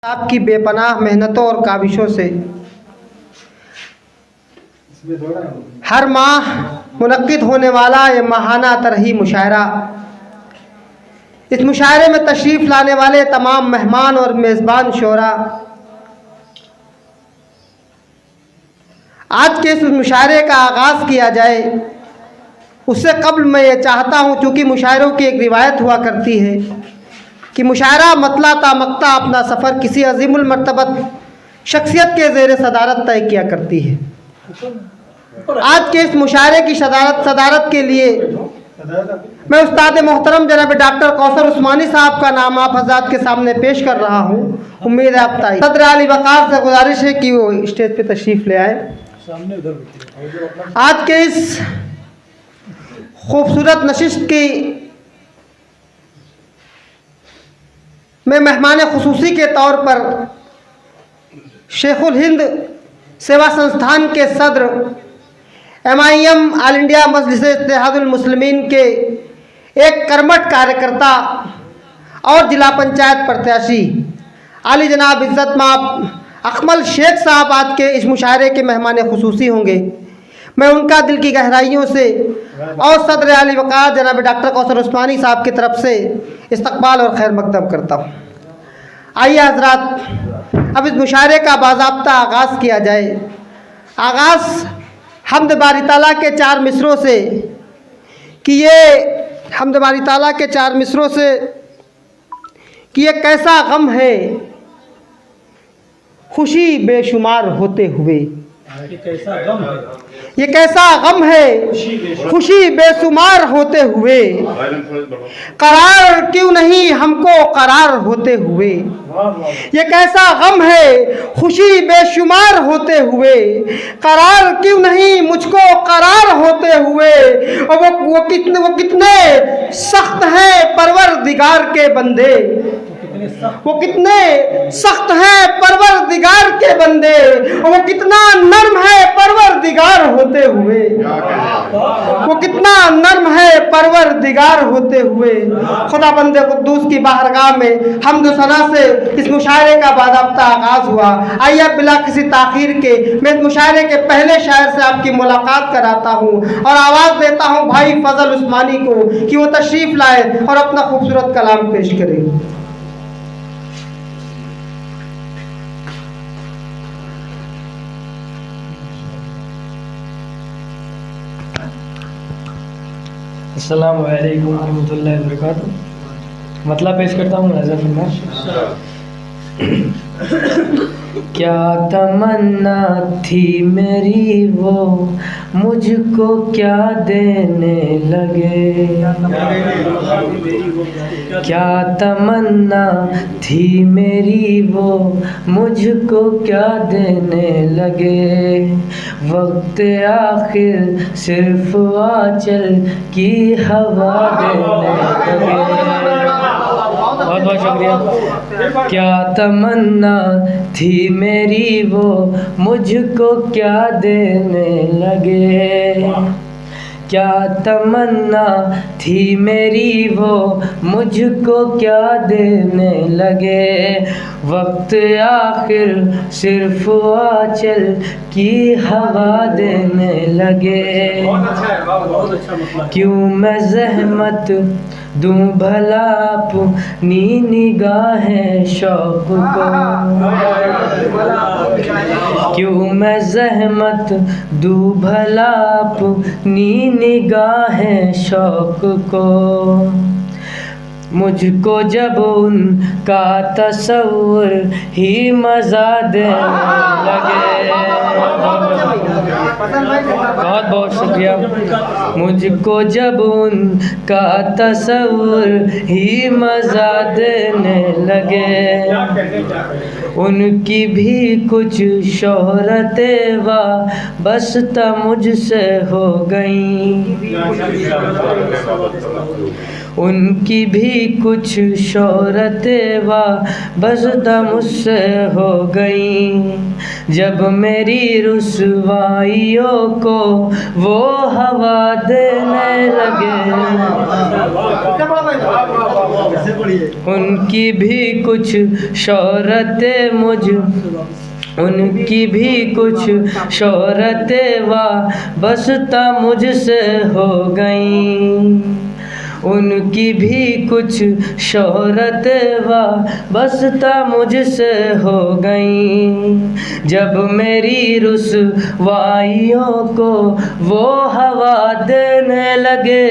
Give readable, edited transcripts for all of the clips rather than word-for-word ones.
आपकी बेपनाह मेहनतों और काविशों से हर माह मुनक्किद होने वाला ये माहाना तरही मुशायरा, इस मुशायरे में तशरीफ़ लाने वाले तमाम मेहमान और मेज़बान शोरा, आज के इस मुशायरे का आगाज़ किया जाए उससे कब्ल मैं ये चाहता हूँ, चूँकि मुशायरों की एक रिवायत हुआ करती है कि मुशायरा मतला तामक्ता अपना सफ़र किसी अज़ीमुल मर्तबत शख्सियत के ज़ेर सदारत तय किया करती है। आज के इस मुशायरे की सदारत के लिए मैं उस्ताद मोहतरम जनाब डॉक्टर कौसर उस्मानी साहब का नाम आप हज़रात के सामने पेश कर रहा हूँ। उम्मीद है आप ताई सदर आली वक़ार से गुजारिश है कि वो स्टेज पे तशरीफ़ ले आए। आज के इस खूबसूरत नशिस्त की मैं मेहमान खुसूसी के तौर पर शेखुल हिंद सेवा संस्थान के सदर MIM ऑल इंडिया मजलिस इत्तेहादुल मुस्लिमीन के एक कर्मठ कार्यकर्ता और जिला पंचायत प्रत्याशी आली जनाब इज़्ज़त माब अकमल शेख साहब आज के इस मुशायरे के मेहमान खुसूसी होंगे। मैं उनका दिल की गहराइयों से और सदर आली वक़ार जनाब डॉक्टर कौसर उस्मानी साहब की तरफ से इस्तकबाल और खैर मकदम करता हूँ। आइए हजरात, अब इस मुशायरे का बाज़ाब्ता आगाज़ किया जाए। आगाज़ हम्द बारी ताला के चार मिसरों से कि ये हम्द बारी ताला के चार मिसरों से कि ये कैसा गम है खुशी बेशुमार होते हुए, ये कैसा गम है खुशी बेशुमार होते हुए, करार क्यों नहीं हमको करार होते हुए, ये कैसा गम है खुशी बेशुमार होते हुए, करार क्यों नहीं मुझको करार होते हुए। और वो कितने सख्त हैं परवरदिगार के बंदे, वो कितने सख्त हैं परवरदिगार के बंदे, और वो कितना नर्म है परवरदिगार होते हुए, वो कितना नर्म है परवरदिगार होते हुए। खुदा बंदे कुद्दूस की बारगाह में हम्द सना से इस मुशायरे का बाज़ाब्ता आगाज़ हुआ। आइए बिला किसी ताख़ीर के मैं इस मुशायरे के पहले शायर से आपकी मुलाकात कराता हूँ और आवाज़ देता हूँ भाई फजल उस्मानी को कि वो तशरीफ़ लाए और अपना खूबसूरत कलाम पेश करें। अस्सलामु अलैकुम रहमतुल्लाहि व बरकातुहू। मतलब पेश करता हूँ मुलाज़ा। क्या तमन्ना थी मेरी वो मुझको क्या देने लगे, क्या तमन्ना थी मेरी वो मुझको क्या देने लगे, वक्त आखिर सिर्फ आंचल की हवा देने लगे। बहुत बहुत शुक्रिया। क्या तमन्ना थी मेरी वो मुझको क्या देने लगे, क्या तमन्ना थी मेरी वो मुझको क्या देने लगे, वक्त आखिर सिर्फ आंचल की हवा देने लगे। क्यों मैं ज़हमत दूँ भला अपनी निगाहें शौक़ को, क्यों मैं ज़हमत दूँ भला अपनी निगाहें शौक़ को, मुझको जब उनका तस्वुर ही मज़ा देने लगे। बहुत बहुत शुक्रिया। मुझको जब उनका तस्वुर ही मज़ा देने लगे, उनकी भी कुछ शोहरतें वाबस्ता मुझसे हो गईं, उनकी भी कुछ शोहरतें वाबस्ता मुझसे हो गई, जब मेरी रुसवाइयों को वो हवा देने लगे। उनकी भी कुछ शोहरतें उनकी भी कुछ शोहरतें वाबस्ता मुझसे हो गई, उनकी भी कुछ शोहरतें वाबस्ता मुझसे हो गई, जब मेरी रुसवाइयों को वो हवा देने लगे।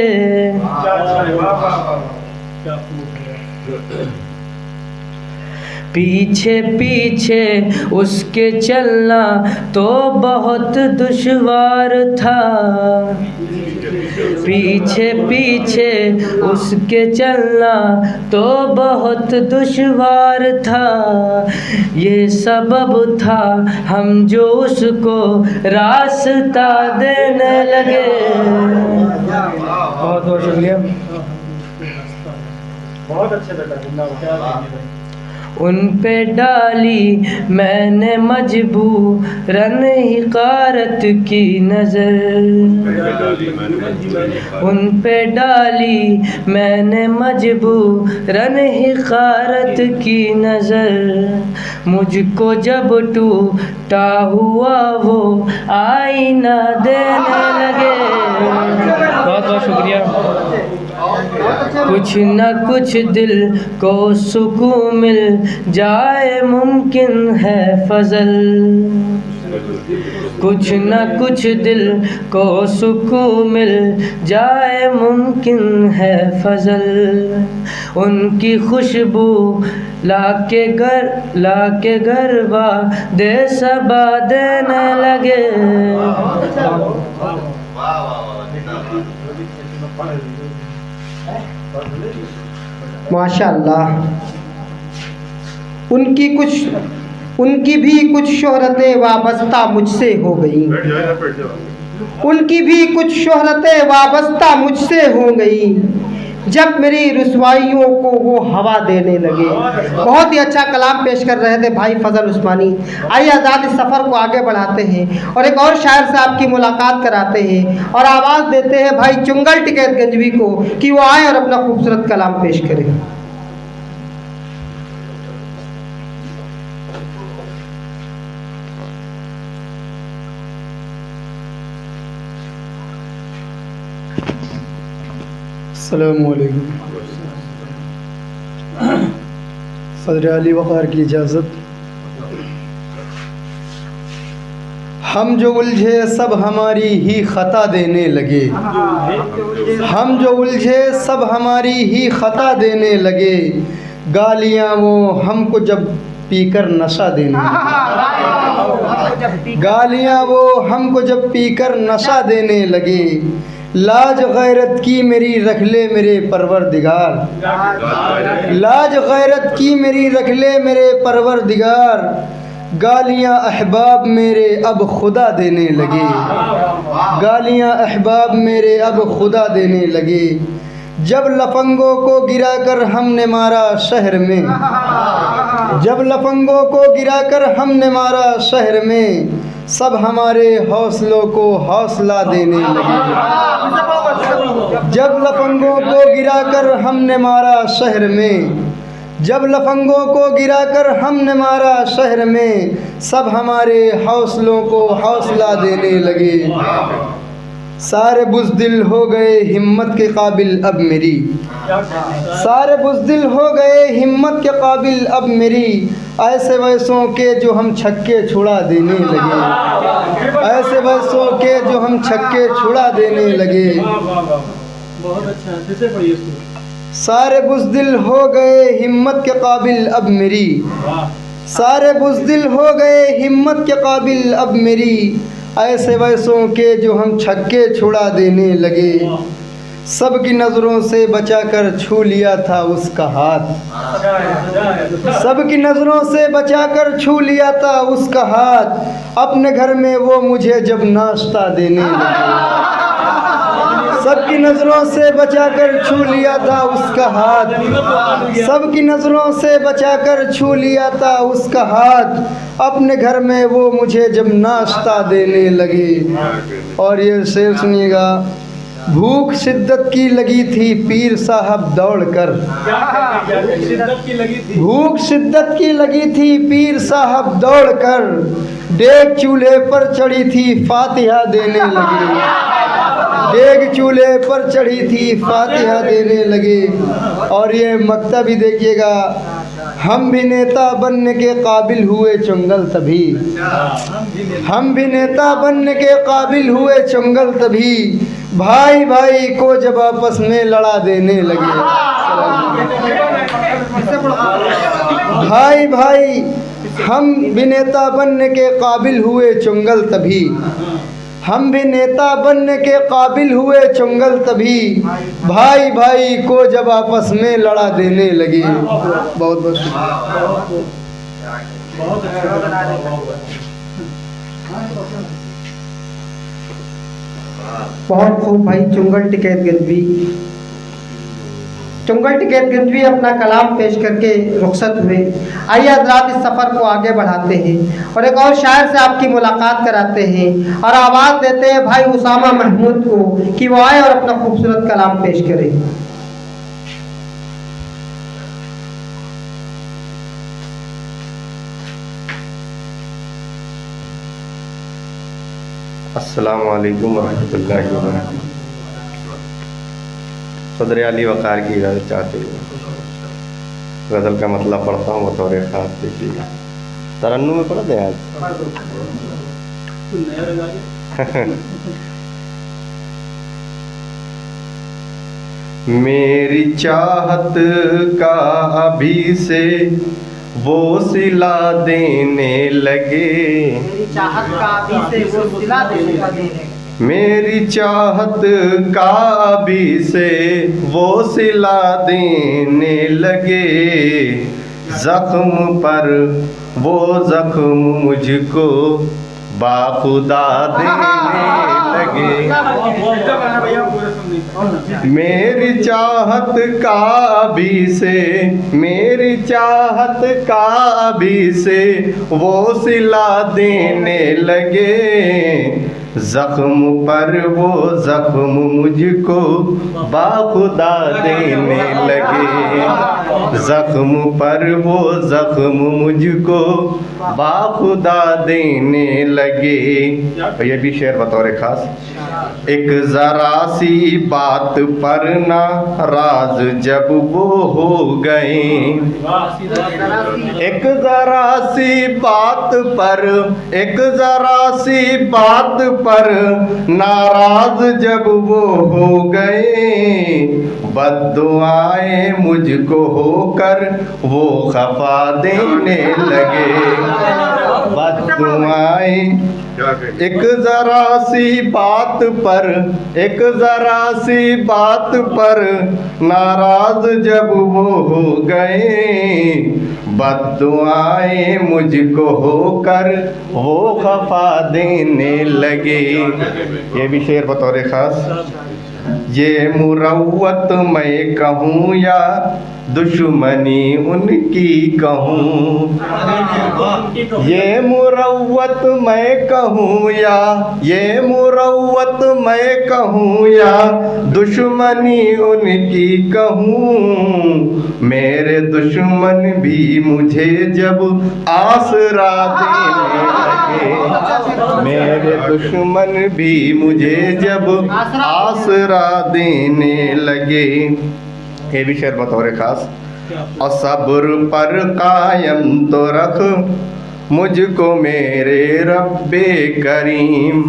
पीछे पीछे उसके चलना तो बहुत दुश्वार था, पीछे पीछे उसके चलना तो बहुत दुश्वार था, ये सबब था हम जो उसको रास्ता देने लगे। बहुत बहुत शुक्रिया। बहुत अच्छे बेटा। उन पे डाली मैंने मजबूरन हिकारत की नज़र, उन पे डाली मैंने मजबूरन हिकारत की नज़र, मुझको जब टूटा हुआ वो आईना देने लगे। बहुत बहुत शुक्रिया। कुछ न कुछ दिल को सुकून मिल जाए मुमकिन है फजल, कुछ न कुछ दिल को सुकून मिल जाए मुमकिन है फजल, उनकी खुशबू लाके घर दे सबा देने लगे। माशाअल्लाह। उनकी भी कुछ शोहरतें वाबस्ता मुझसे हो गई, उनकी भी कुछ शोहरतें वाबस्ता मुझसे हो गई, जब मेरी रुसवाइयों को वो हवा देने लगे। बहुत ही अच्छा कलाम पेश कर रहे थे भाई फजल उस्मानी। आइए आज़ाद इस सफ़र को आगे बढ़ाते हैं और एक और शायर से आपकी मुलाकात कराते हैं और आवाज़ देते हैं भाई चुंगल टिकैत गंजवी को कि वो आए और अपना खूबसूरत कलाम पेश करें। अस्सलामुअलैकुम। सदर अली वक़ार की इजाज़त। हम जो उलझे सब हमारी ही ख़ता देने लगे, हम जो उलझे सब हमारी ही ख़ता देने लगे, गालियाँ वो हमको जब पीकर नशा देने लगे, गालियाँ वो हमको जब पीकर नशा देने लगे, लाज गैरत की मेरी रख ले मेरे परवरदिगार, लाज गैरत की मेरी रख ले मेरे परवरदिगार, गालियाँ अहबाब मेरे अब खुदा देने लगे, गालियाँ अहबाब मेरे अब खुदा देने लगे, जब लफंगों को गिराकर हमने मारा शहर में, जब लफंगों को गिराकर हमने मारा शहर में, सब हमारे हौसलों को हौसला देने लगे, जब लफंगों को गिराकर हमने मारा शहर में, जब लफंगों को गिराकर हमने मारा शहर में, सब हमारे हौसलों को हौसला देने लगे, सारे बुज़दिल हो गए हिम्मत के काबिल अब मेरी, सारे बुज़दिल हो गए हिम्मत के काबिल अब मेरी, ऐसे वैसों के जो हम छक्के छुड़ा देने लगे, ऐसे वैसों के जो हम छक्के छुड़ा देने लगे। बहुत अच्छा, सारे बुज़दिल हो गए हिम्मत के काबिल अब मेरी, सारे बुज़दिल हो गए हिम्मत के काबिल अब मेरी, ऐसे वैसों के जो हम छक्के छुड़ा देने लगे, सबकी नज़रों से बचाकर छू लिया था उसका हाथ, सबकी नज़रों से बचाकर छू लिया था उसका हाथ, अपने घर में वो मुझे जब नाश्ता देने लगे, सबकी नजरों से बचाकर छू लिया था उसका हाथ, सबकी नजरों से बचाकर छू लिया था उसका हाथ। अपने घर में वो मुझे जब नाश्ता देने लगे। और ये शेर सुनिएगा, भूख शिद्दत की लगी थी पीर साहब दौड़कर, भूख शिद्दत की लगी थी पीर साहब दौड़कर, डेग चूल्हे पर चढ़ी थी फातिहा देने लगे, डेग चूल्हे पर चढ़ी थी फातिहा देने लगे। और ये मक्ता भी देखिएगा, हम भी नेता बनने के काबिल हुए चुंगल तभी, हम भी नेता बनने के काबिल हुए चुंगल तभी, भाई भाई को जब आपस में लड़ा देने लगे। भाई भाई हम भी नेता बनने के काबिल हुए चुंगल तभी, हम भी नेता बनने के काबिल हुए चुंगल तभी, भाई भाई को जब आपस में लड़ा देने लगे। बहुत बहुत बहुत खूब भाई चुंगल टिकैत गंजवी, चुंगल टिकैत गंजवी अपना कलाम पेश करके रुखसत हुए। आइए हजरात इस सफ़र को आगे बढ़ाते हैं और एक और शायर से आपकी मुलाकात कराते हैं और आवाज़ देते हैं भाई उसामा महमूद को कि वो आए और अपना खूबसूरत कलाम पेश करें। अस्सलामु अलैकुम वरहमतुल्लाहि वबरकातुहू। सदर आली वक़ार की इजाज़त चाहते हुए गज़ल का मतलब पढ़ता हूँ बतौर ख़ास, देखिएगा। तरन्नुम में पढ़ दें आज। मेरी चाहत का अभी से वो सिला देने लगे, मेरी चाहत का अभी से वो सिला देने लगे, मेरी चाहत का अभी से वो सिला देने लगे, जख्म पर वो जख्म मुझको बाखुदा देने लगे। मेरी चाहत का अभी से, मेरी चाहत का अभी से वो सिला देने लगे, जख्म पर वो जख्म मुझको बाखुदा देने लगे, जख्म पर वो जख्म मुझको बाखुदा देने लगे। ये भी शेर बतौर खास। एक जरा सी बात पर नाराज जब वो हो गए, एक जरा सी बात पर, एक जरा सी बात पर नाराज जब वो हो गए, बद्दुआएं मुझको होकर वो खफा देने लगे, बद्दुआएं एक जरा सी बात पर, एक जरा सी बात पर नाराज जब वो हो गए, बद्दुआएं मुझको होकर वो खफा देने लगे। ये भी शेर बतौर खास। ये मुरव्वत मैं कहूँ या दुश्मनी उनकी कहूँ, ये मुरव्वत मैं कहूँ या, ये मुरव्वत मैं कहूँ या दुश्मनी उनकी कहूँ, मेरे दुश्मन भी मुझे जब आसरा देने लगे, मेरे दुश्मन भी मुझे जब आसरा देने लगे। ये भी शेर बतौर खास। और सब्र पर कायम तो रख मुझको मेरे रब्बे करीम,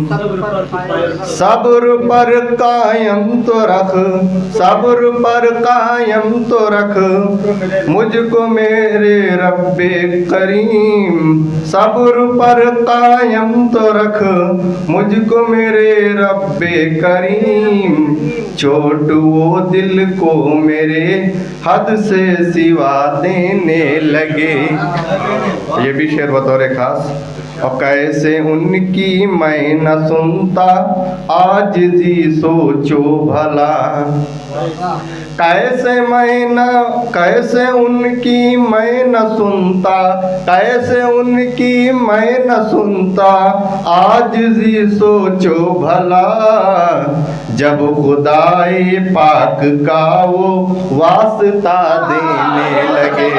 सब्र पर कायम तो रख, सब्र पर कायम तो रख मुझको मेरे रब्बे करीम, सब्र पर कायम तो रख मुझको मेरे रब्बे करीम, चोट वो दिल को मेरे हद से सिवा देने लगे। ये भी शेर बतौर खास। और कैसे उनकी मैं न सुनता आज जी सोचो भला, कैसे उनकी मैं न सुनता, कैसे उनकी मैं न सुनता आज जी सोचो भला। जब खुदाए पाक का वो वास्ता देने लगे,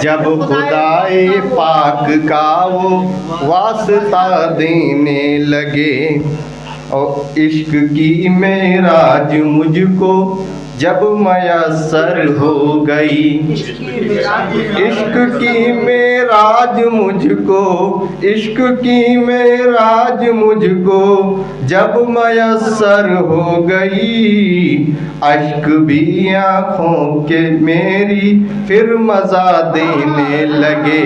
जब खुदाए पाक का वो वास्ता देने लगे। और इश्क की मेराज मुझको जब मयस्सर हो गई, इश्क की मेराज मुझको, इश्क की मेराज मुझको जब मयस्सर हो गई। अश्क भी आँखों के मेरी फिर मज़ा देने लगे,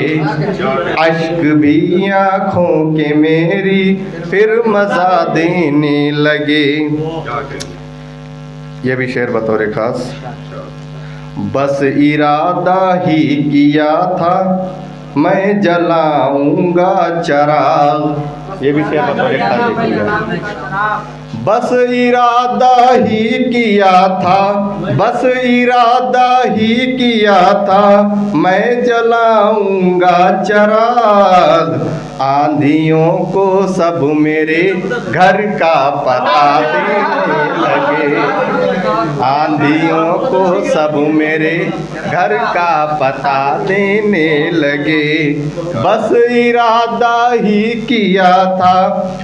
अश्क भी आँखों के मेरी फिर मज़ा देने लगे। ये भी शेर बतौर खास। बस इरादा ही किया था मैं जलाऊंगा चिराग। ये भी शेर बतौर खास देखिएगा। बस इरादा ही किया था, बस इरादा ही किया था मैं जलाऊंगा चिराग। आंधियों को सब मेरे घर का पता देने लगे, आंधियों को सब मेरे घर का पता देने लगे। बस इरादा ही किया था,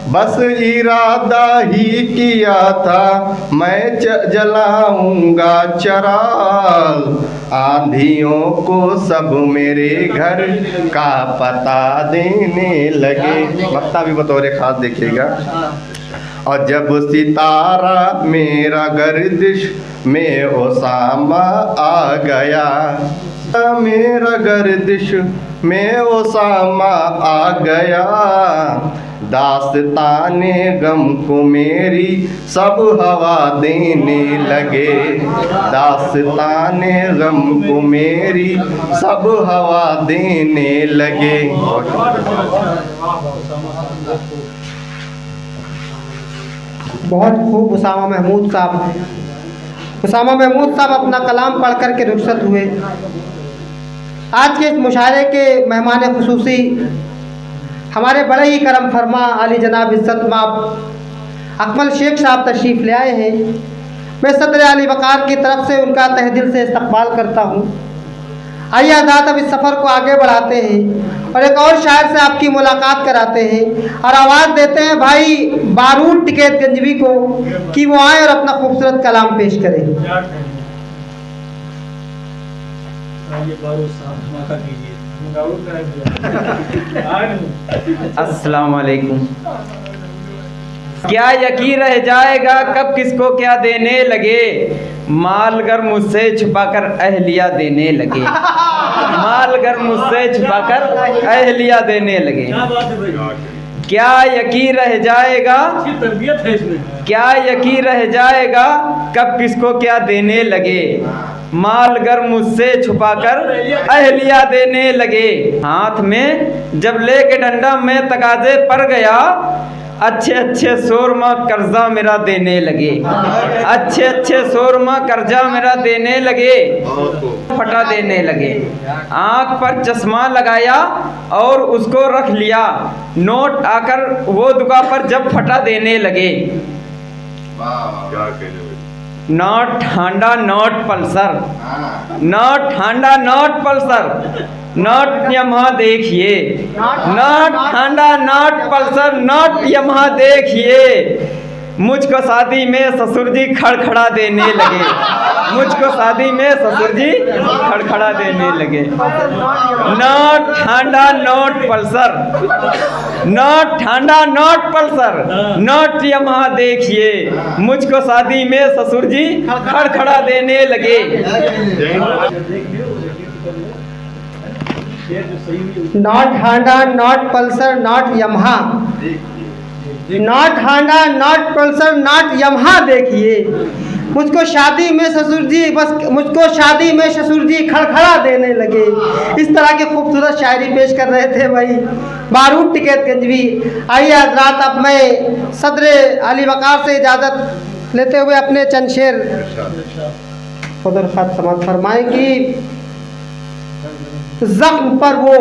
बस इरादा ही किया था मैं जलाऊंगा चिराग। आंधियों को सब मेरे घर का पता देने लगे। मक्ता भी बतौर खास देखिएगा। और जब सितारा मेरा गर्दिश में ओसामा आ गया, मेरा गर्दिश में ओसामा आ गया। दास्ताने गम को मेरी सब हवा देने लगे, दास्ताने गम को मेरी सब हवा देने लगे। बहुत खूब उसामा महमूद साहब। उसामा महमूद साहब अपना कलाम पढ़ कर के रुखसत हुए। आज के इस मुशायरे के मेहमान खुसूसी हमारे बड़े ही करम फरमा अली जनाब इज़्ज़त माब अकमल शेख साहब तशरीफ़ ले आए हैं। मैं सदर अली वक़ार की तरफ से उनका तहे दिल से इस्तकबाल करता हूँ। आइए आज़ाद अब इस सफ़र को आगे बढ़ाते हैं और एक और शायर से आपकी मुलाकात कराते हैं और आवाज़ देते हैं भाई बारूद टिकैत गंजवी को कि वो आए और अपना खूबसूरत कलाम पेश करें। अस्सलाम वालेकुम। क्या यकीन रह जाएगा कब किसको क्या देने लगे, मालगर मुझसे छुपाकर अहलिया देने लगे, मालगर मुझसे छुपाकर अहलिया देने लगे। क्या यकीन रह जाएगा, क्या यकीन रह जाएगा कब किसको क्या देने लगे, मालगर मुझसे छुपाकर अहलिया देने लगे। हाथ में जब लेके डंडा मैं तकाजे पर गया, अच्छे अच्छे शोरमा कर्जा मेरा देने लगे, अच्छे अच्छे शोरमा कर्जा मेरा देने लगे, फटा देने लगे। आँख पर चश्मा लगाया और उसको रख लिया, नोट आकर वो दुकान पर जब फटा देने लगे। Not Honda not Pulsar, not Honda not Pulsar, not Yamaha देखिए, note Honda not Pulsar, not Yamaha देखिए। मुझको शादी में ससुर जी खड़खड़ा देने लगे, मुझको शादी में ससुर जी खड़खड़ा देने लगे। Not Honda not Pulsar, not Honda not Pulsar, not Yamaha देखिए। मुझको शादी में ससुर जी खड़खड़ा देने लगे। Not Honda not Pulsar not Yamaha, not Honda, not Pulsar, not Yamaha देखिए। मुझको शादी में ससुर जी खड़खड़ा देने लगे। इस तरह की खूबसूरत शायरी पेश कर रहे थे भाई बारूद टिकैतगंजवी। आइए हजरात, अब मैं सदर अली वक़ार से इजाज़त लेते हुए अपने चंद शेर खुदर ख़त समात फरमाएं कि ज़ख्म पर वो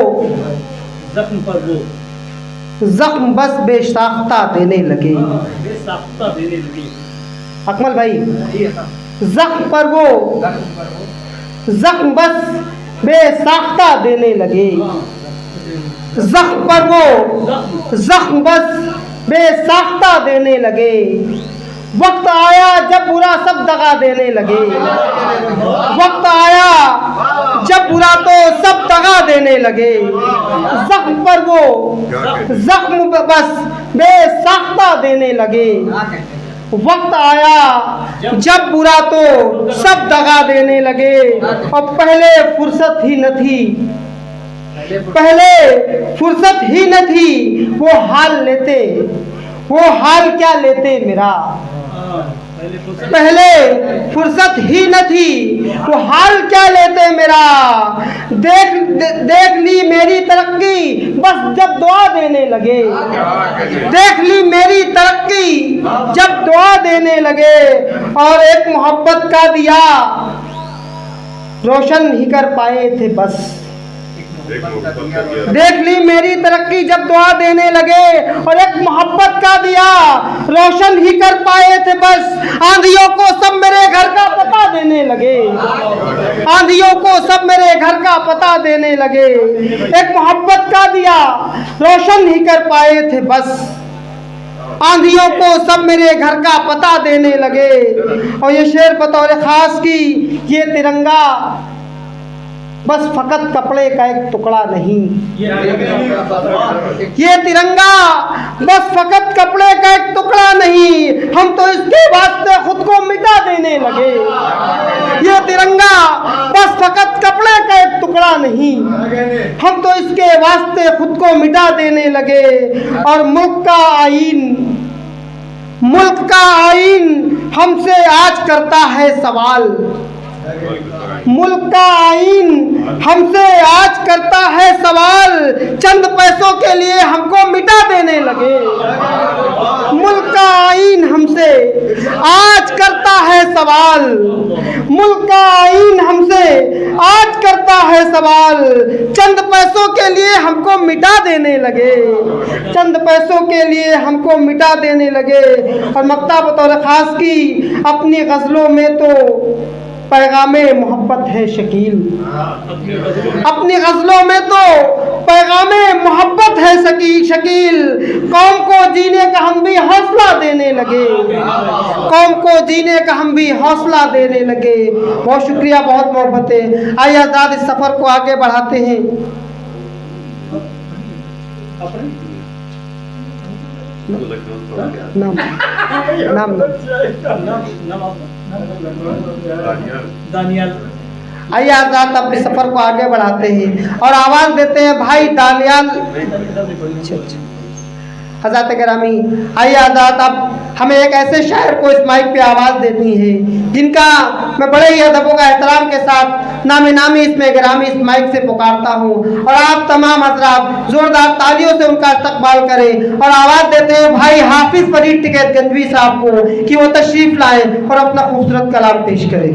ज़ख्म बस बेसाख्ता देने लगे। अकमल भाई, ज़ख्म पर वो ज़ख्म बस बेसाख्ता देने लगे। ज़ख्म पर वो ज़ख्म बस बेसाख्ता देने लगे। वक्त आया जब बुरा सब दगा देने लगे। वक्त आया जब बुरा तो सब दगा देने लगे। ज़ख्म पर वो ज़ख्म बस बेसाख्ता देने लगे। वक्त आया जब बुरा तो सब दगा देने लगे। और पहले फुर्सत ही न थी, पहले फुर्सत ही न थी, वो हाल लेते, वो हाल क्या लेते मेरा। पहले फुर्सत ही न थी, वो हाल क्या लेते मेरा। देख ली मेरी तरक्की बस जब दुआ देने लगे। देख ली मेरी तरक्की जब दुआ देने लगे। और एक मोहब्बत का दिया रोशन ही कर पाए थे बस। देख ली मेरी तरक्की जब दुआ देने लगे। और एक मोहब्बत का दिया रोशन ही कर पाए थे बस। आंधियों को सब मेरे घर का पता देने लगे। आंधियों को सब मेरे घर का पता देने लगे। एक मोहब्बत का दिया रोशन ही कर पाए थे बस। आंधियों को सब मेरे घर का पता देने लगे। और ये शेर बतौर खास की, ये तिरंगा बस फकत कपड़े का एक टुकड़ा नहीं। ये तिरंगा बस फकत कपड़े का एक टुकड़ा नहीं, हम तो इसके वास्ते खुद को मिटा देने लगे। ये तिरंगा बस फकत कपड़े का एक टुकड़ा नहीं, हम तो इसके वास्ते खुद को मिटा देने लगे। और मुल्क का आईन हमसे आज करता है सवाल। मुल्क का आईन हमसे आज करता है सवाल। चंद पैसों के लिए हमको मिटा देने लगे। मुल्क का आईन हमसे आज करता है सवाल। मुल्क का आईन हमसे आज करता है सवाल। चंद पैसों के लिए हमको मिटा देने लगे। चंद पैसों के लिए हमको मिटा देने लगे। और मक्ता बतौर खास की, अपनी गज़लों में तो पैगामे मोहब्बत है शकील। अपनी गज़लों में तो पैगामे मोहब्बत है शकील। कौम को जीने का हम भी हौसला देने लगे। कौम को जीने का हम भी हौसला देने लगे। बहुत शुक्रिया, बहुत मोहब्बतें। आइए आज़ाद इस सफ़र को आगे बढ़ाते हैं। नाम दानियाल। आइए आज़ाद अपने सफ़र को आगे बढ़ाते हैं और आवाज़ देते हैं भाई दानियाल। हज़रत गिरामी, आइए आज़ाद अब हमें एक ऐसे शायर को इस माइक पे आवाज़ देनी है जिनका मैं बड़े ही अदबों का एहतराम के साथ नामी नामी इसमें गिरामी इस माइक से पुकारता हूँ। और आप तमाम हज़रात ज़ोरदार तालियों से उनका इस्तकबाल करें। और आवाज़ देते हैं भाई हाफिज़ फरीद टिकैतगंजवी साहब को कि वो तशरीफ़ लाएँ और अपना खूबसूरत कलाम पेश करें।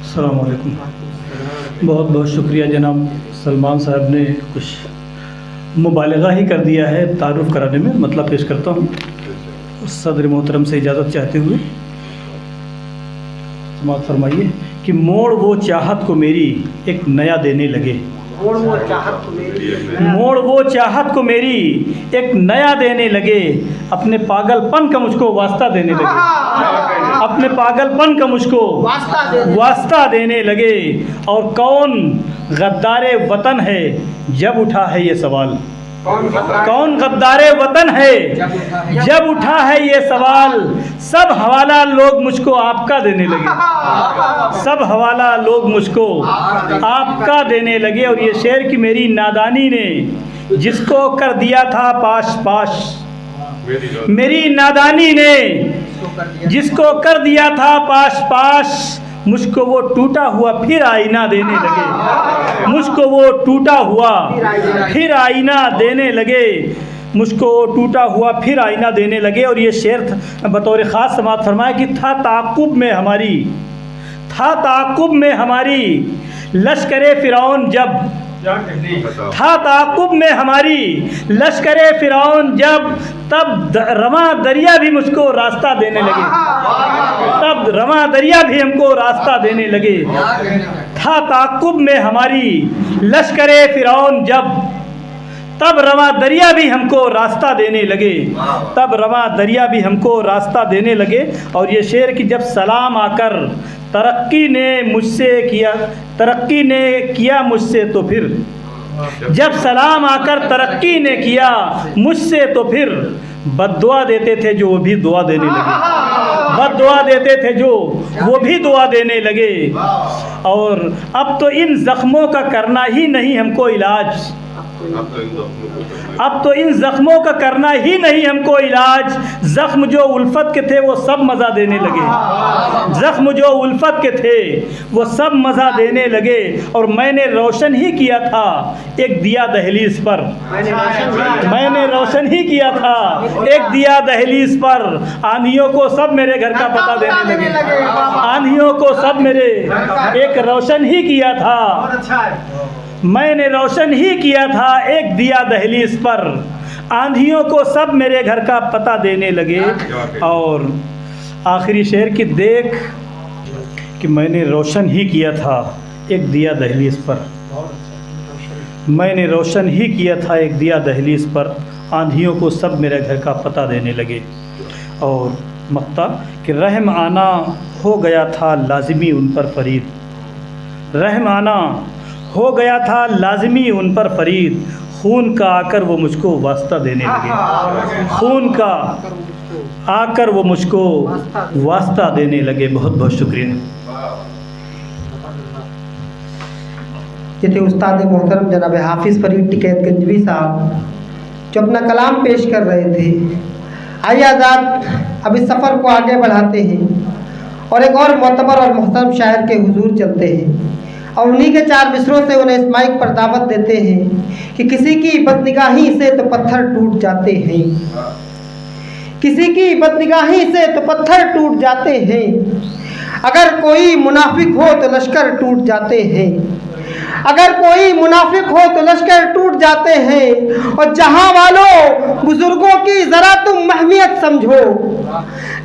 अस्सलाम वालेकुम। बहुत बहुत शुक्रिया जनाब सलमान साहब ने कुछ मुबालगा ही कर दिया है तारुफ़ कराने में। मतलब पेश करता हूँ सदर मोहतरम से इजाज़त चाहते हुए। समाअत फरमाइए कि मोड़ वो चाहत को मेरी एक नया देने लगे। मोड़ वो चाहत को मेरी एक नया देने लगे। अपने पागलपन का मुझको वास्ता देने लगे। अपने पागलपन का मुझको वास्ता देने लगे। और कौन गद्दारे वतन है जब उठा है ये सवाल। कौन गद्दारे वतन है? जब उठा है ये सवाल, सब हवाला लोग मुझको आपका देने लगे, सब हवाला लोग मुझको आपका देने लगे। और ये शेर की मेरी नादानी ने जिसको कर दिया था पाश पाश, मेरी नादानी ने जिसको कर दिया था पाश पाश, मुझको वो टूटा हुआ फिर आईना देने लगे, मुझको वो टूटा हुआ फिर आईना देने लगे, मुझको टूटा हुआ फिर आईना देने लगे। और ये शेर बतौर ख़ास समात फरमाया कि था ताक़ुब में हमारी, था ताक़ुब में हमारी लश्करे फ़िरौन जब, था ताक़ुब में हमारी लश्करे फ़िरौन जब, तब रवा दरिया भी मुझको रास्ता देने लगे, तब रवा दरिया भी हमको रास्ता देने लगे। था ताक़ुब में हमारी लश्करे फ़िरौन जब, तब रवा दरिया भी हमको रास्ता देने लगे, तब रवा दरिया भी हमको रास्ता देने लगे। और ये शेर कि जब सलाम आकर तरक्की ने मुझसे किया, तरक्की ने किया मुझसे तो फिर, जब सलाम आकर तरक्की ने किया मुझसे तो फिर, बद्दुआ देते थे जो वो भी दुआ देने लगे, बद्दुआ देते थे जो वो भी दुआ देने लगे। और अब तो इन ज़ख्मों का करना ही नहीं हमको इलाज, अब तो इन ज़ख्मों का करना ही नहीं हमको इलाज, ज़ख्म जो उल्फत के थे वो सब मज़ा देने लगे, ज़ख्म जो उल्फत के थे वो सब मज़ा देने लगे। और मैंने रोशन ही किया था एक दिया दहलीज पर, मैंने रोशन ही किया था एक दिया दहलीज पर, आंधियों को सब मेरे घर का पता देने लगे, आंधियों को सब मेरे, एक रोशन ही किया था, मैंने रोशन ही किया था एक दिया दहलीज पर, आंधियों को सब मेरे घर का पता देने लगे। और आखिरी शेर की देख कि मैंने रोशन ही किया था एक दिया दहलीज पर, मैंने रोशन ही किया था एक दिया दहलीज पर, आंधियों को सब मेरे घर का पता देने लगे। और मक्ता कि रहम आना हो गया था लाजिमी उन पर फरीद, रहम आना हो गया था लाजिमी उन पर फरीद, खून का आकर वो मुझको वास्ता देने लगे, खून का आकर वो मुझको वास्ता देने लगे। बहुत बहुत शुक्रिया। ये थे उस्ताद मोहतरम जनाब हाफिज़ फरीद टिकैत गंजवी साहब जो अपना कलाम पेश कर रहे थे। आइए आज़ाद अब इस सफ़र को आगे बढ़ाते हैं और एक और मोतबर और मोहतरम शायर के हुजूर चलते हैं और उन्हीं के 4 मिसरों से उन्हें इस माइक पर दावत देते हैं कि किसी की बदनिगाही से तो पत्थर टूट जाते हैं, किसी की बदनिगाही से तो पत्थर टूट जाते हैं, अगर कोई मुनाफिक हो तो लश्कर टूट जाते हैं, अगर कोई मुनाफिक हो तो लश्कर टूट जाते हैं। और जहां वालों बुजुर्गों की ज़रा तुम अहमियत समझो,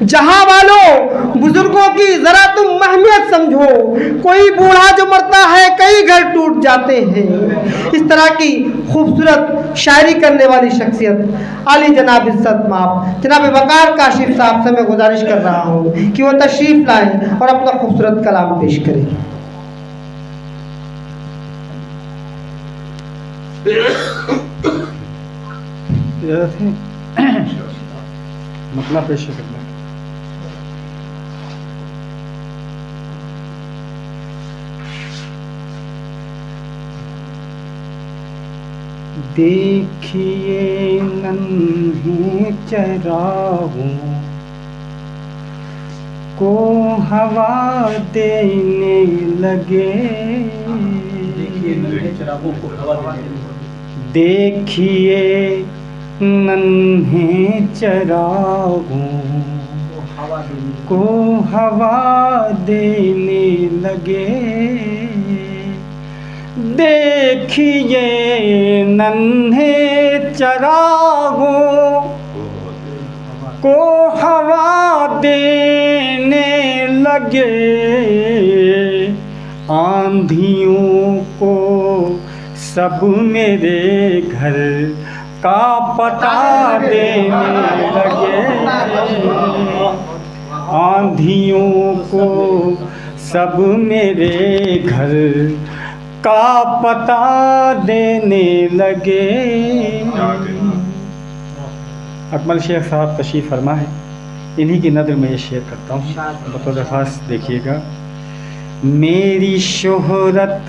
जहां वालों बुजुर्गों की ज़रा तुम अहमियत समझो, कोई बूढ़ा जो मरता है कई घर टूट जाते हैं। इस तरह की खूबसूरत शायरी करने वाली शख्सियत आली जनाब इज्जत माप जनाब वकार काशिफ साहब से मैं गुजारिश कर रहा हूँ कि वो तशरीफ़ लाएँ और अपना खूबसूरत कलाम पेश करें। मतलब पेश करना देखिए नन्हे चरागों को हवा देने लगे, देखिए नन्हे चरागों को हवा देने लगे, देखिए नन्हे चरागों को हवा देने लगे, आंधियों को सब मेरे घर का पता देने लगे, आंधियों को सब मेरे घर का पता देने लगे। अकमल शेख साहब तशरीफ़ फरमा है, इन्हीं की नज़र में ये शेयर करता हूँ, बतौर ख़ास देखिएगा। मेरी शोहरत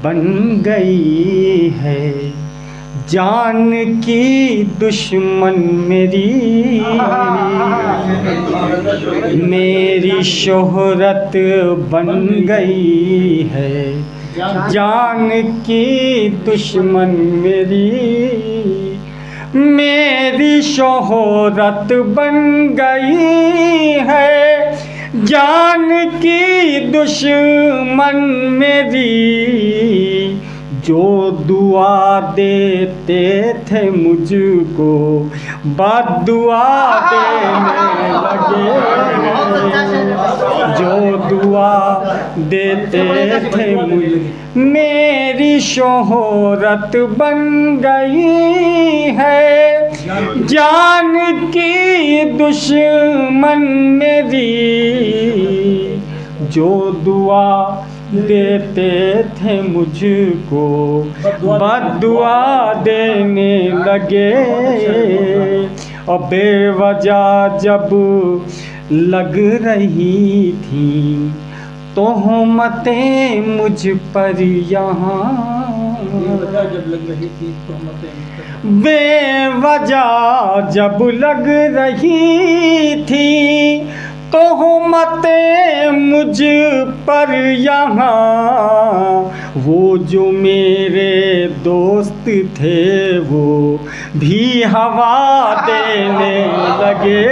बन गई है जान की दुश्मन मेरी, मेरी शोहरत बन गई है जान की दुश्मन मेरी, मेरी शोहरत बन गई है जान की दुश्मन मेरी, जो दुआ देते थे मुझको बद्दुआ देने लगे, जो दुआ देते थे मुझे। मेरी शोहरत बन गई है जान की दुश्मन मेरी, जो दुआ देते थे मुझको बद्दुआ देने लगे। और बेवजह जब लग रही थी तोहमतें मुझ पर यहाँ, बेवजह जब लग रही थी तोहमतें मुझ पर यहाँ, वो जो मेरे दोस्त थे वो भी हवा देने लगे,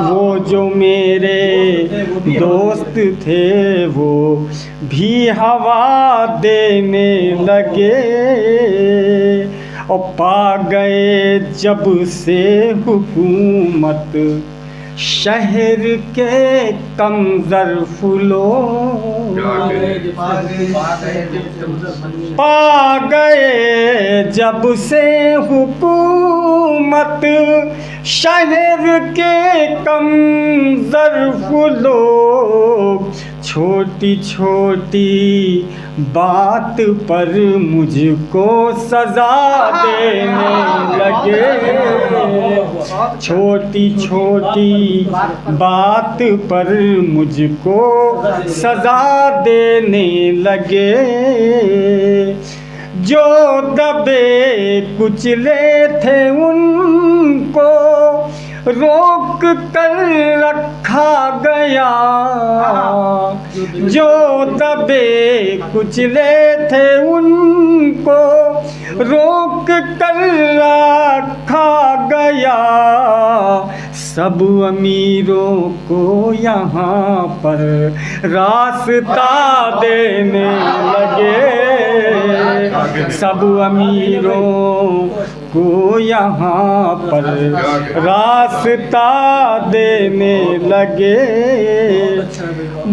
वो जो मेरे दोस्त थे वो भी हवा देने लगे। और पा गए जब से हुकूमत शहर के कम ज़र्फ़ लोग, पा गए जब से हुकूमत शहर के कम ज़र्फ़ लोग, छोटी छोटी बात पर मुझको सज़ा देने लगे, छोटी छोटी बात पर मुझको सज़ा देने लगे। जो दबे कुचले थे उनको रोक कर रखा गया, जो दबे कुचले थे उनको रोक कर रखा गया। सब अमीरों को यहाँ पर रास्ता देने लगे, सब अमीरों को यहाँ पर रास्ता देने लगे।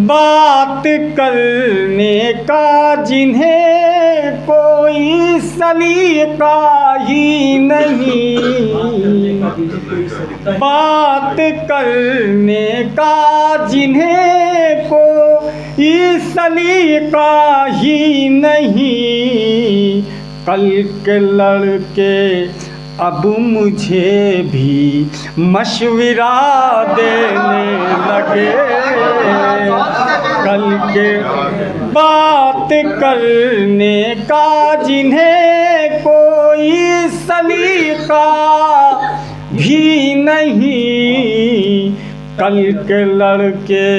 बात करने का जिन्हें कोई सलीका ही नहीं, बात करने का जिन्हें कोई सलीका ही नहीं, कल के लड़के अब मुझे भी मशवरा देने लगे, कल के बात करने का जिन्हें कोई सलीका भी नहीं, कल के लड़के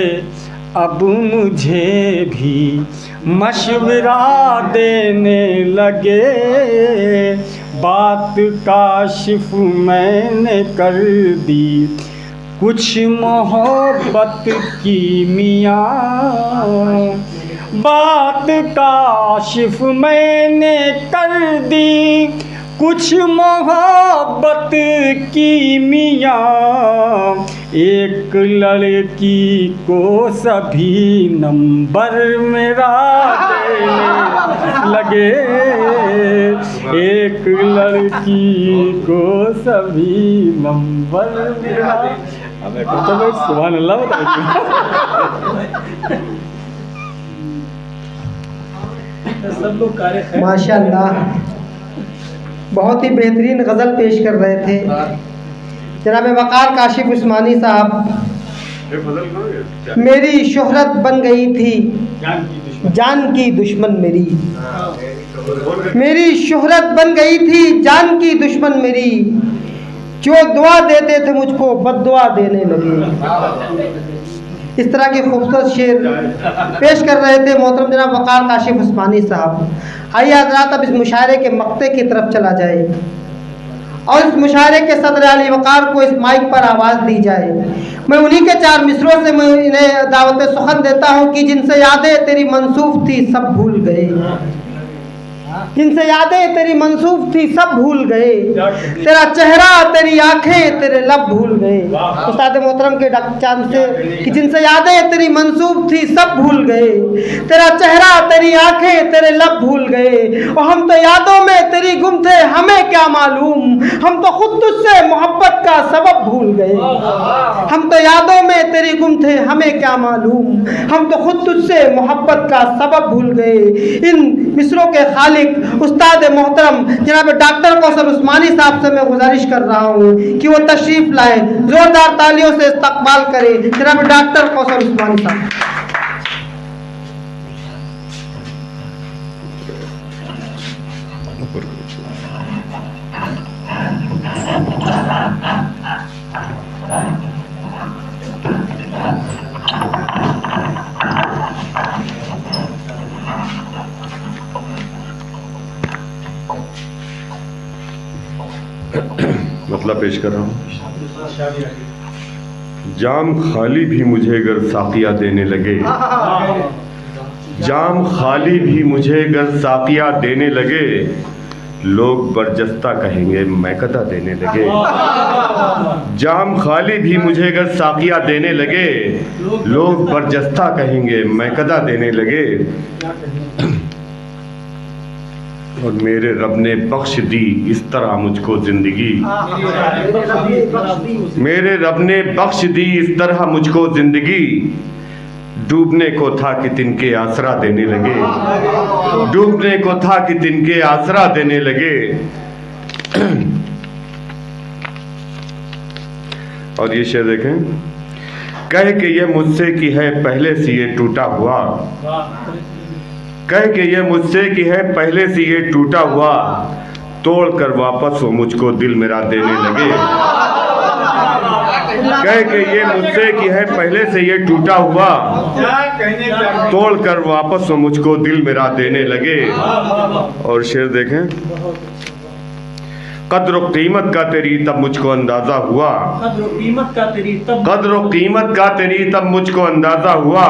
अब मुझे भी मशवरा देने लगे। बात काशिफ मैंने कर दी कुछ मोहब्बत की मियाँ, बात काशिफ मैंने कर दी कुछ मोहब्बत की मियाँ। एक लड़की को सभी नंबर मेरा देने लगे, एक लड़की को सभी नंबर मेरा। हमें तो सुभान अल्लाह बताइए। सब लोग कार्य खैर माशाल्लाह, बहुत ही बेहतरीन गज़ल पेश कर रहे थे जनाब वक़ार काशिफ उस्मानी साहब। मेरी शोहरत बन गई थी जान की दुश्मन मेरी, मेरी शोहरत बन गई थी जान की दुश्मन मेरी, जो दुआ देते थे मुझको बद्दुआ देने लगे। इस तरह के खूबसूरत शेर पेश कर रहे थे मोहतरम जनाब वक़ार काशिफ उस्मानी साहब। आइए हज़रात अब इस मुशायरे के मक्ते की तरफ चला जाए और इस मुशायरे के सदर अली वक़ार को इस माइक पर आवाज़ दी जाए। मैं उन्हीं के 4 मिसरों से मैं इन्हें दावत सुखन देता हूँ कि जिनसे यादें तेरी मंसूब थी सब भूल गए, जिनसे यादें तेरी मंसूब थी सब भूल गए, तेरा चेहरा तेरी आंखें तेरे लब भूल गए। उस्ताद मोहतरम के चांद से कि जिनसे यादें तेरी मंसूब थी सब भूल गए, तेरा चेहरा तेरी आंखें तेरे लब भूल गए। और हम तो यादों में तेरी गुम थे हमें क्या मालूम, हम तो खुद तुझसे मोहब्बत का सबब भूल गए। हम तो यादों में तेरी गुम थे हमें क्या मालूम, हम तो खुद तुझसे मोहब्बत का सबब भूल गए। इन मिसरों के खालिक उस्ताद मोहतरम जनाब डॉक्टर कौसर उस्मानी साहब से मैं गुजारिश कर रहा हूँ कि वो तशरीफ लाए, जोरदार तालियों से इस्तकबाल करें जनाब डॉक्टर कौसर उस्मानी साहब। मतलब पेश कर रहा हूँ। जाम खाली भी मुझे अगर साकिया देने लगे, जाम खाली भी मुझे अगर साकिया देने लगे, लोग बरजस्ता कहेंगे मैं कदा देने लगे। जाम खाली भी मुझे अगर साकिया देने लगे, लोग बरजस्ता कहेंगे मैं कदा देने लगे। और मेरे रब ने बख्श दी इस तरह मुझको जिंदगी, मेरे रब ने बख्श दी इस तरह मुझको जिंदगी, डूबने को था कि तिनके आसरा देने लगे, डूबने को था कि तिनके आसरा देने लगे। और ये शेर देखें, कह के ये मुझसे की है पहले से ये टूटा हुआ, कह के ये मुझसे की है पहले से ये टूटा हुआ, तोड़ कर वापस वो मुझको दिल मेरा देने लगे। कह के ये मुझसे की है पहले से ये टूटा हुआ, तोड़ कर वापस वो मुझको दिल मेरा देने लगे। और शेर देखें, कद्र कीमत का तेरी तब मुझको अंदाजा हुआ, कद्र कीमत का तेरी तब, कद्र कीमत का तेरी तब मुझको अंदाजा हुआ,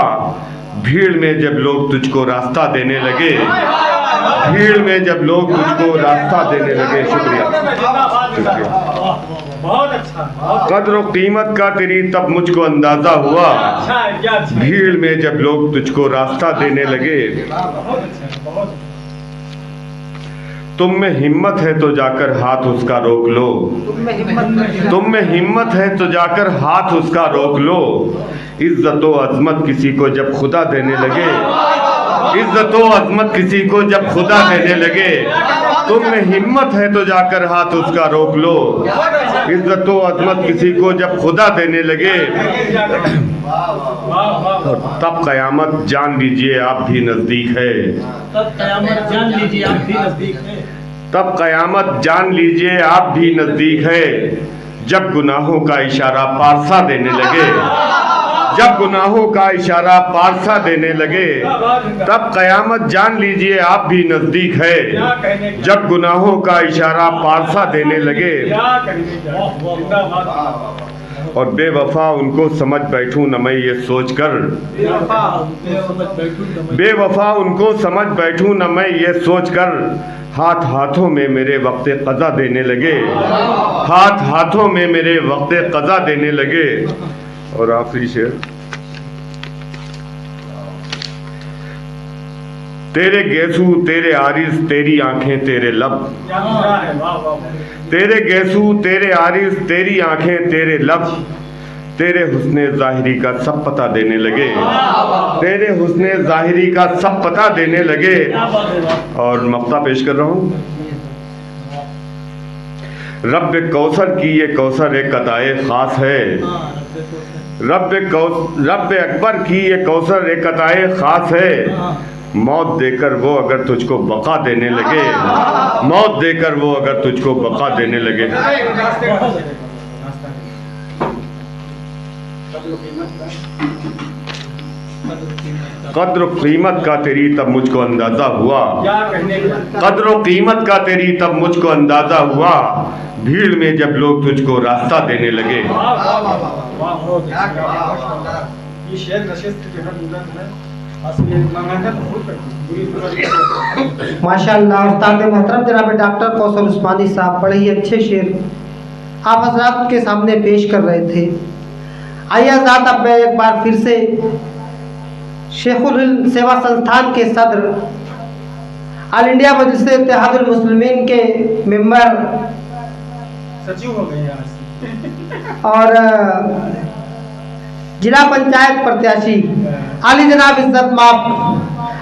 भीड़ में जब लोग तुझको रास्ता देने लगे, भीड़ में जब लोग तुझको रास्ता देने लगे। शुक्रिया, बहुत अच्छा। कद्र कीमत का तेरी तब मुझको अंदाजा हुआ, भीड़ में जब लोग तुझको रास्ता देने लगे। तुम में हिम्मत है तो जाकर हाथ उसका रोक लो, तुम में हिम्मत है तो जाकर हाथ उसका रोक लो, इज्जत व अजमत किसी को जब खुदा देने लगे, इज्जत व अजमत किसी को जब खुदा देने लगे। तुम में हिम्मत है तो जाकर हाथ उसका रोक लो, इज्जत व अजमत किसी को जब खुदा देने लगे। और तब कयामत जान लीजिए आप भी नजदीक है, तब कयामत जान लीजिए आप भी नजदीक है, तब कयामत जान लीजिए आप भी नजदीक है, जब गुनाहों का इशारा पारसा देने लगे, जब गुनाहों का इशारा पारसा देने लगे। तब कयामत जान लीजिए आप भी नजदीक है, जब गुनाहों का इशारा पारसा देने लगे। और बेवफा उनको समझ बैठूं न मैं ये सोच कर, बेवफा उनको समझ बैठूं न मैं ये सोच कर, हाथ हाथों में मेरे वक्त क़ज़ा देने लगे, हाथ हाथों में मेरे वक्त क़ज़ा देने लगे। और आखिरी शेर, तेरे गेसू तेरे आरिस तेरी आंखें तेरे लब, तेरे गेसू तेरे आरिस तेरी आंखें तेरे लब, तेरे हुस्ने ज़ाहिरी का सब पता देने लगे, तेरे हुस्ने ज़ाहिरी का सब पता देने लगे। और मक्ता पेश कर रहा हूँ। रब कौसर की ये कौसर एक कताए ख़ास है, रब अकबर की ये कौसर एक कताए ख़ास है। मौत देकर वो अगर तुझको बका देने लगे, मौत देकर वो अगर तुझको बका देने लगे। कद्र कीमत का तेरी तब मुझको अंदाजा हुआ, कद्र कीमत का तेरी तब मुझको अंदाजा हुआ, भीड़ में जब लोग तुझको रास्ता देने लगे। माशाअल्लाह उस्ताद मोहतरम जनाब डॉक्टर कौसर उस्मानी साहब बड़े ही अच्छे शेर आप हजरात के सामने पेश कर रहे थे। आइए हजरात, अब मैं एक बार फिर से शेखुल हिंद सेवा संस्थान के सदर, ऑल इंडिया मजलिस इत्तेहादुल मुस्लिमीन के मेंबर सचिव हो गए आज और जिला पंचायत प्रत्याशी आली जनाब इज्जत माफ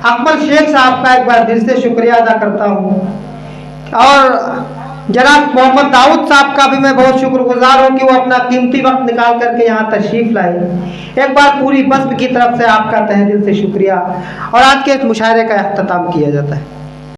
अकमल शेख साहब का एक बार दिल से शुक्रिया अदा करता हूँ। और जनाब मोहम्मद दाऊद साहब का भी मैं बहुत शुक्रगुजार हूँ कि वो अपना कीमती वक्त निकाल करके यहाँ तशरीफ लाए। एक बार पूरी बस्म की तरफ से आपका तहे दिल से शुक्रिया। और आज के इस मुशायरे का अख्ताम किया जाता है।